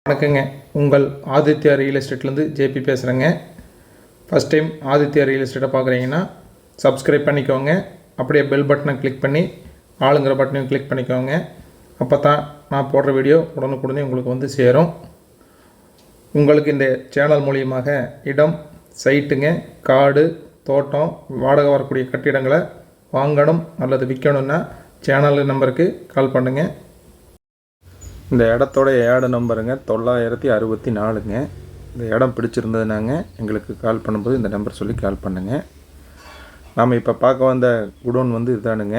வணக்கங்க. உங்கள் Aditya real எஸ்டேட்லேருந்து JP பேசுகிறேங்க. ஃபஸ்ட் டைம் ஆதித்யா ரியல் எஸ்டேட்டை பார்க்குறீங்கன்னா சப்ஸ்கிரைப் பண்ணிக்கோங்க. அப்படியே பெல் பட்டனை கிளிக் பண்ணி ஆளுங்கிற பட்டனையும் கிளிக் பண்ணிக்கோங்க. அப்போ தான் நான் போடுற வீடியோ உடனுக்குடனே உங்களுக்கு வந்து சேரும். உங்களுக்கு இந்த சேனல் மூலியமாக இடம், சைட்டுங்க, காடு, தோட்டம், வாடகை வரக்கூடிய கட்டிடங்களை வாங்கணும் அல்லது விற்கணுன்னா சேனல் நம்பருக்கு கால் பண்ணுங்கள். இந்த இடத்தோட ஏடு நம்பருங்க 964ங்க. இந்த இடம் பிடிச்சிருந்ததுனாங்க எங்களுக்கு கால் பண்ணும்போது இந்த நம்பர் சொல்லி கால் பண்ணுங்கள். நாம் இப்போ பார்க்க வந்த குடோன் வந்து இதுதானுங்க.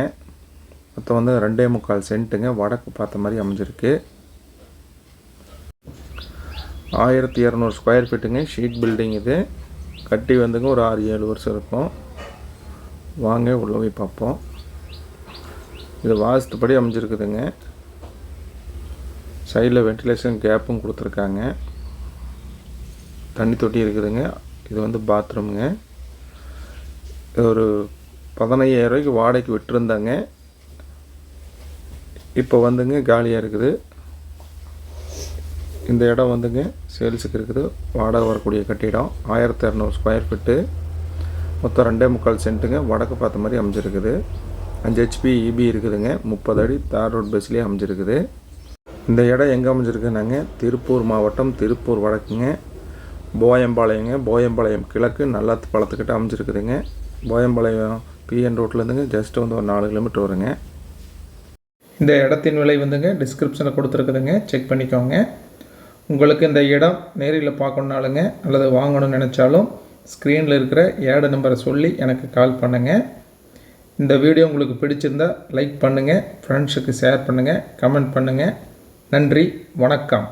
மொத்தம் வந்து 2.25 சென்ட்டுங்க. வடக்கு பார்த்த மாதிரி அமைஞ்சிருக்கு. 1200 ஸ்கொயர் ஃபீட்டுங்க. ஷீட் பில்டிங் இது. கட்டி வந்துங்க ஒரு 6-7 வருஷம் இருக்கும். வாங்க உள்ள போய் பார்ப்போம். இது வாஸ்துப்படி அமைஞ்சிருக்குதுங்க. சைடில் வென்டிலேஷன் கேப்பும் கொடுத்துருக்காங்க. தண்ணி தொட்டி இருக்குதுங்க. இது வந்து பாத்ரூமுங்க. இது ஒரு 15,000 ரூபாய்க்கு வாடகைக்கு விட்டுருந்தாங்க. இப்போ வந்துங்க காலியாக இருக்குது. இந்த இடம் வந்துங்க சேல்ஸுக்கு இருக்குது. வாடகை வரக்கூடிய கட்டிடம் 1200 ஸ்கொயர் ஃபீட்டு. மொத்தம் 2.25 சென்ட்டுங்க. வடக்கு பார்த்த மாதிரி அமைஞ்சிருக்குது. 5 HP EB இருக்குதுங்க. 30 அடி தார் ரோட் பஸ்லேயே அமைஞ்சிருக்குது. இந்த இடம் எங்கே அமைஞ்சிருக்குனாங்க திருப்பூர் மாவட்டம், திருப்பூர் வடக்குங்க, போயம்பாளையங்க. போயம்பாளையம் கிழக்கு நல்லாத்து பாலத்துக்கிட்ட அமைஞ்சிருக்குதுங்க. போயம்பாளையம் PN ரோட்லேருந்துங்க ஜஸ்ட் வந்து ஒரு 4 கிலோமீட்டர் வருங்க. இந்த இடத்தின் விலை வந்துங்க டிஸ்கிரிப்ஷனில் கொடுத்துருக்குதுங்க, செக் பண்ணிக்கோங்க. உங்களுக்கு இந்த இடம் நேரில் பார்க்கணுனாலுங்க அல்லது வாங்கணும்னு நினச்சாலும் ஸ்க்ரீனில் இருக்கிற ஏடு நம்பரை சொல்லி எனக்கு கால் பண்ணுங்கள். இந்த வீடியோ உங்களுக்கு பிடிச்சிருந்தால் லைக் பண்ணுங்கள், ஃப்ரெண்ட்ஸுக்கு ஷேர் பண்ணுங்கள், கமெண்ட் பண்ணுங்கள். நன்றி, வணக்கம்.